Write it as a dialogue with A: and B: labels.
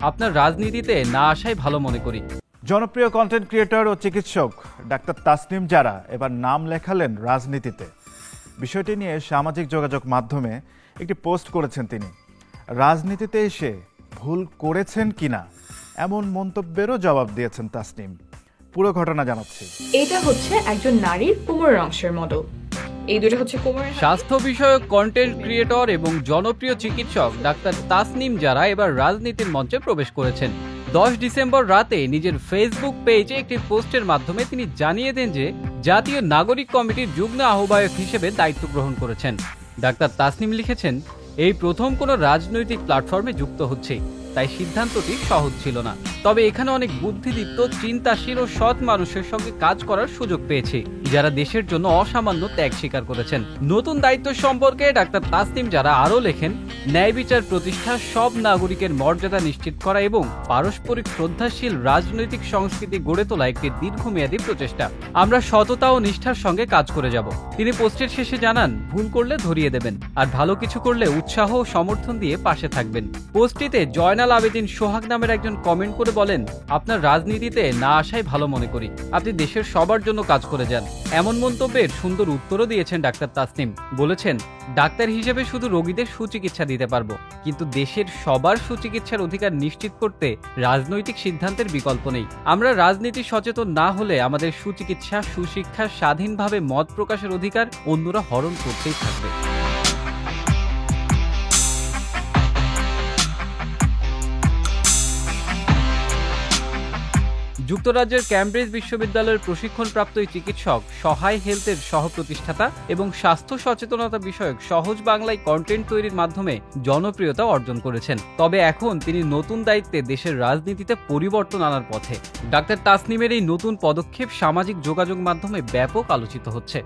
A: আপনার রাজনীতিতে না আসাই ভালো মনে করি।
B: জনপ্রিয় কন্টেন্ট ক্রিয়েটর ও চিকিৎসক ডাক্তার তাসনিম জারা এবার নাম লেখালেন রাজনীতিতে। বিষয়টি নিয়ে সামাজিক যোগাযোগ মাধ্যমে একটি পোস্ট করেছেন তিনি। রাজনীতিতে এসে ভুল করেছেন কিনা এমন মন্তব্যেরও জবাব দিয়েছেন তাসনিম। পুরো ঘটনা জানাচ্ছি।
C: এটা হচ্ছে একজন নারীর কোমরের অংশের মডেল। এই দুটো হচ্ছে কোমরের।
A: স্বাস্থ্য বিষয়ক কন্টেন্ট ক্রিয়েটর এবং জনপ্রিয় চিকিৎসক ডাক্তার তাসনিম জারা এবার রাজনীতির মঞ্চে প্রবেশ করেছেন। 10 ডিসেম্বর রাতে নিজের ফেসবুক পেজে একটি পোস্টের মাধ্যমে তিনি জানিয়ে দেন যে জাতীয় নাগরিক কমিটির যুগ্ম আহ্বায়ক হিসেবে দায়িত্ব গ্রহণ করেছেন। ডাক্তার তাসনিম লিখেছেন, এই প্রথম কোনো রাজনৈতিক প্ল্যাটফর্মে যুক্ত হচ্ছে, তাই সিদ্ধান্তটি সহজ ছিল না। তবে এখানে অনেক বুদ্ধিদীপ্ত, চিন্তাশীল ও সৎ মানুষের সঙ্গে কাজ করার সুযোগ পেয়েছি, যারা দেশের জন্য অসামান্য ত্যাগ স্বীকার করেছেন। নতুন দায়িত্ব সম্পর্কে ডাক্তার তাসনিম জারা আরও লেখেন, ন্যায় বিচার প্রতিষ্ঠা, সব নাগরিকের মর্যাদা নিশ্চিত করা এবং পারস্পরিক শ্রদ্ধাশীল রাজনৈতিক সংস্কৃতি গড়ে তোলা একটি দীর্ঘমেয়াদী প্রচেষ্টা। আমরা সততা ও নিষ্ঠার সঙ্গে কাজ করে যাব। তিনি পোস্টের শেষে জানান, ভুল করলে ধরিয়ে দেবেন, আর ভালো কিছু করলে উৎসাহ ও সমর্থন দিয়ে পাশে থাকবেন। পোস্টটিতে জয়নাল আবেদিন সোহাগ নামের একজন কমেন্ট করে বলেন, আপনার রাজনীতিতে না আসাই ভালো মনে করি, আপনি দেশের সবার জন্য কাজ করে যান। এমন মন্তব্যের সুন্দর উত্তরও দিয়েছেন ডাক্তার তাসনিম। বলেছেন, ডাক্তার হিসেবে শুধু রোগীদের সুচিকিৎসা দিতে পারবো, কিন্তু দেশের সবার সুচিকিৎসার অধিকার নিশ্চিত করতে রাজনৈতিক সিদ্ধান্তের বিকল্প নেই। আমরা রাজনীতি সচেতন না হলে আমাদের সুচিকিৎসা, সুশিক্ষা, স্বাধীনভাবে মত প্রকাশের অধিকার অন্যরা হরণ করতেই থাকবে। যুক্তরাজ্যের ক্যামব্রিজ বিশ্ববিদ্যালয়ের প্রশিক্ষণপ্রাপ্ত এই চিকিৎসক সহায় হেলথের সহ-প্রতিষ্ঠাতা এবং স্বাস্থ্য সচেতনতা বিষয়ক সহজ বাংলায় কন্টেন্ট তৈরির মাধ্যমে জনপ্রিয়তা অর্জন করেছেন। তবে এখন তিনি নতুন দায়িত্বে দেশের রাজনীতিতে পরিবর্তন আনার পথে। ডাক্তার তাসনিমের এই নতুন পদক্ষেপ সামাজিক যোগাযোগ মাধ্যমে ব্যাপক আলোচিত হচ্ছে।